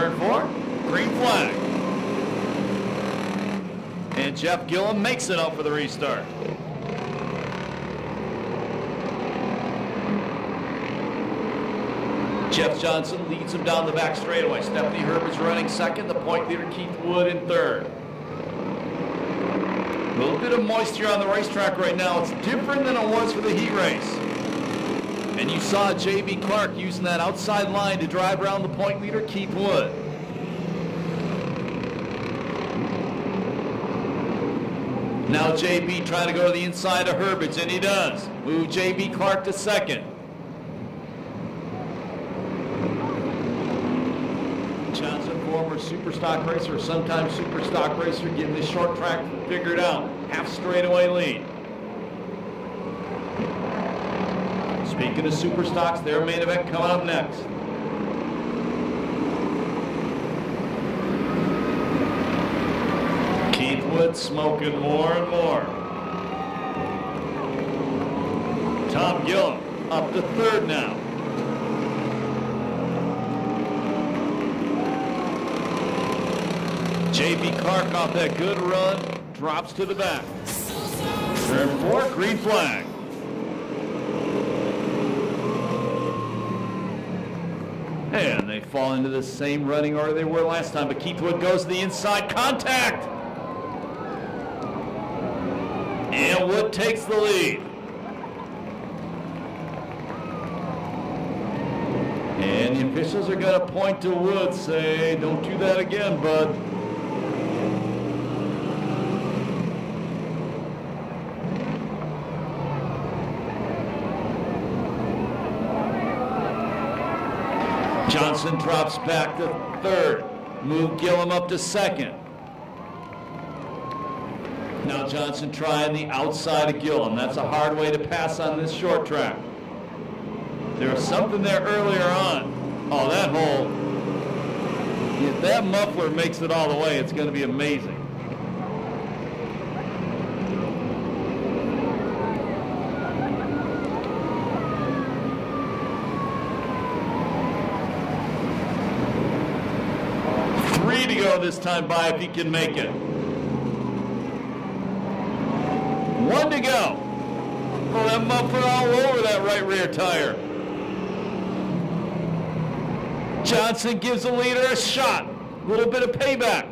turn 4, green flag. And Jeff Gillum makes it out for the restart. Jeff Johnson leads him down the back straightaway. Stephanie Herbert's running second. The point leader Keith Wood in third. A little bit of moisture on the racetrack right now. It's different than it was for the heat race. And you saw J.B. Clark using that outside line to drive around the point leader Keith Wood. Now J.B. trying to go to the inside of Herbert's, and he does. Move J.B. Clark to second. Johnson, former super stock racer, sometimes super stock racer, getting this short track figured out. Half straightaway lead. Speaking of super stocks, their main event coming up next. Keith Wood smoking more and more. Tom Gillum up to third now. J.B. Clark off that good run, drops to the back. Turn 4, green flag. And they fall into the same running order they were last time, but Keith Wood goes to the inside, contact! And Wood takes the lead. And the officials are going to point to Wood, say, don't do that again, bud. Johnson drops back to third. Move Gillum up to second. Now Johnson trying the outside of Gillum. That's a hard way to pass on this short track. There was something there earlier on. Oh, that hole. If that muffler makes it all the way, it's going to be amazing. To go this time by if he can make it. 1 to go. Oh, that muffler all over that right rear tire. Johnson gives the leader a shot. A little bit of payback.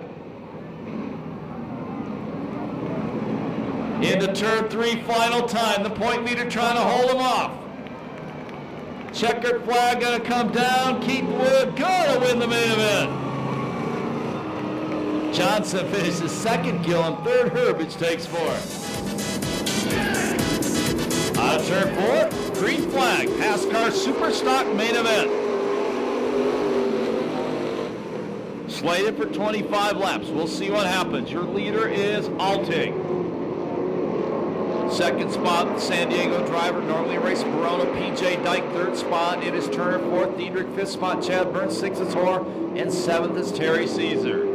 Into turn 3, final time. The point leader trying to hold him off. Checkered flag gonna come down. Keith Wood gonna win the main event. Johnson finishes second, Gillum third, Herbage takes fourth. On turn 4, green flag, Passcar Super Stock main event. Slated for 25 laps. We'll see what happens. Your leader is Altig. Second spot, San Diego driver, normally race Corona, PJ Dyke. Third spot, it is Turner. Fourth, Diedrich. Fifth spot, Chad Burns. Sixth is Hoare. And seventh is Terry Caesar.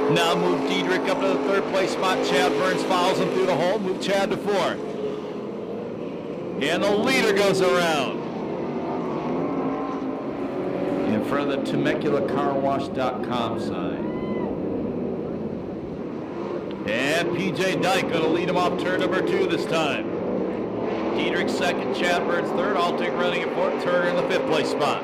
Now move Diedrich up to the third place spot. Chad Burns follows him through the hole. Move Chad to fourth. And the leader goes around. In front of the TemeculaCarWash.com sign. And PJ Dyke going to lead him off turn number 2 this time. Diedrich second, Chad Burns third. Altig running at fourth. Turner in the fifth place spot.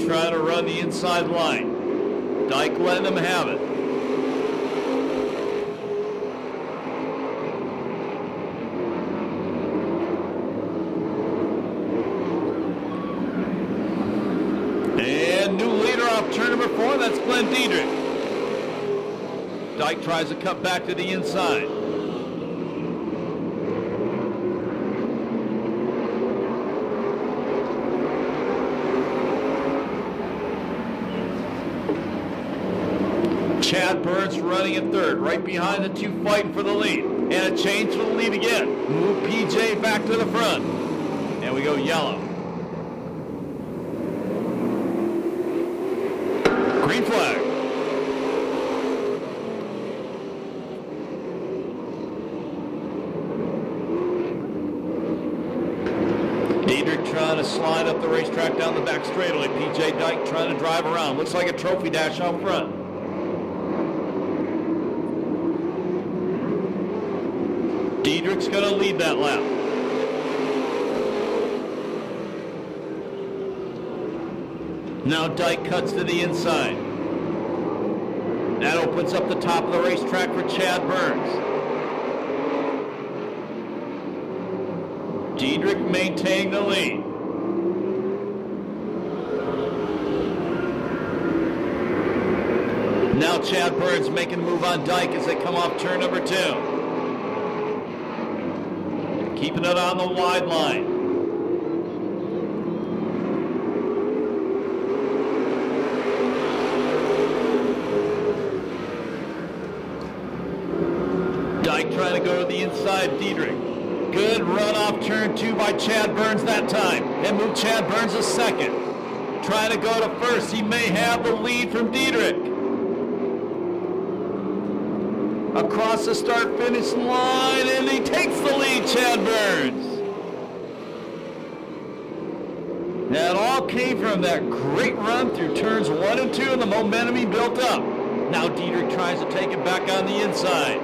Trying to run the inside line. Dyke letting him have it. And new leader off turn number 4, that's Glenn Diedrich. Dyke tries to cut back to the inside. Chad Burns running in third, right behind the two fighting for the lead. And a change for the lead again. Move PJ back to the front. And we go yellow. Green flag. Diedrich trying to slide up the racetrack down the back straightaway. PJ Dyke trying to drive around. Looks like a trophy dash out front. Diedrich's going to lead that lap. Now Dyke cuts to the inside. That opens up the top of the racetrack for Chad Burns. Diedrich maintaining the lead. Now Chad Burns making a move on Dyke as they come off turn number 2. Keeping it on the wide line. Dyke trying to go to the inside, Diedrich. Good run off turn 2 by Chad Burns that time. And move Chad Burns a second. Trying to go to first. He may have the lead from Diedrich. Across the start-finish line, and he takes the lead, Chad Burns. That all came from that great run through turns 1 and 2 and the momentum he built up. Now Diedrich tries to take it back on the inside.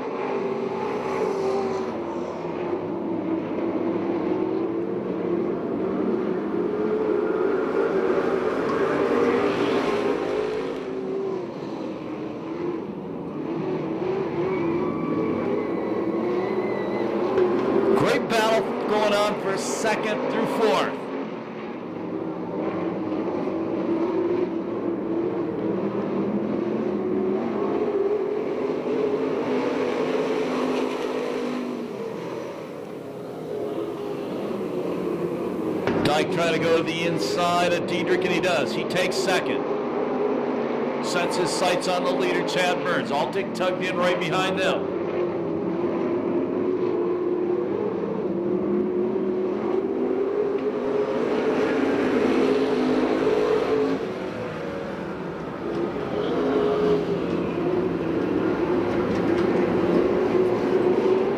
Great battle going on for 2nd through 4th. Dyke trying to go to the inside of Diedrich, and he does. He takes 2nd. Sets his sights on the leader, Chad Burns. Altic tugged in right behind them.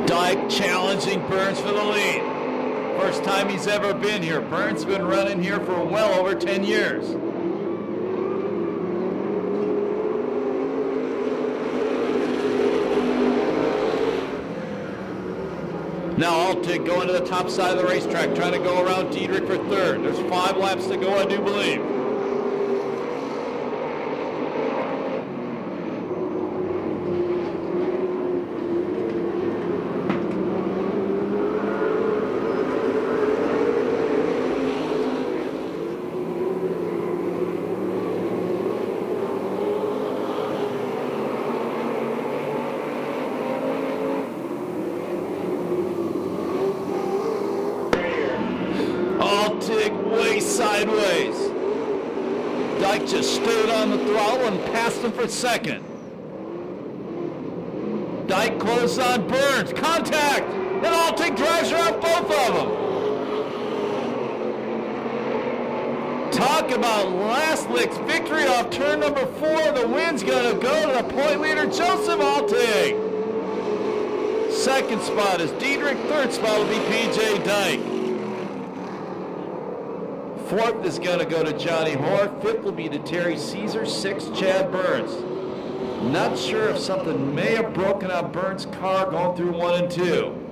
Dyke challenging Burns for the lead. First time he's ever been here. Burns has been running here for well over 10 years. Now Altig going to the top side of the racetrack, trying to go around Diedrich for 3rd. There's 5 laps to go, I do believe. Altig way sideways. Dyke just stood on the throttle and passed him for 2nd. Dyke closes on Burns. Contact! And Altig drives around both of them. Talk about last lick's victory off turn number 4. The win's going to go to the point leader, Joseph Altig. 2nd spot is Diedrich. 3rd spot will be PJ Dyke. 4th is going to go to Johnny Hoare. 5th will be to Terry Caesar. 6th, Chad Burns. Not sure if something may have broken out Burns' car going through 1 and 2.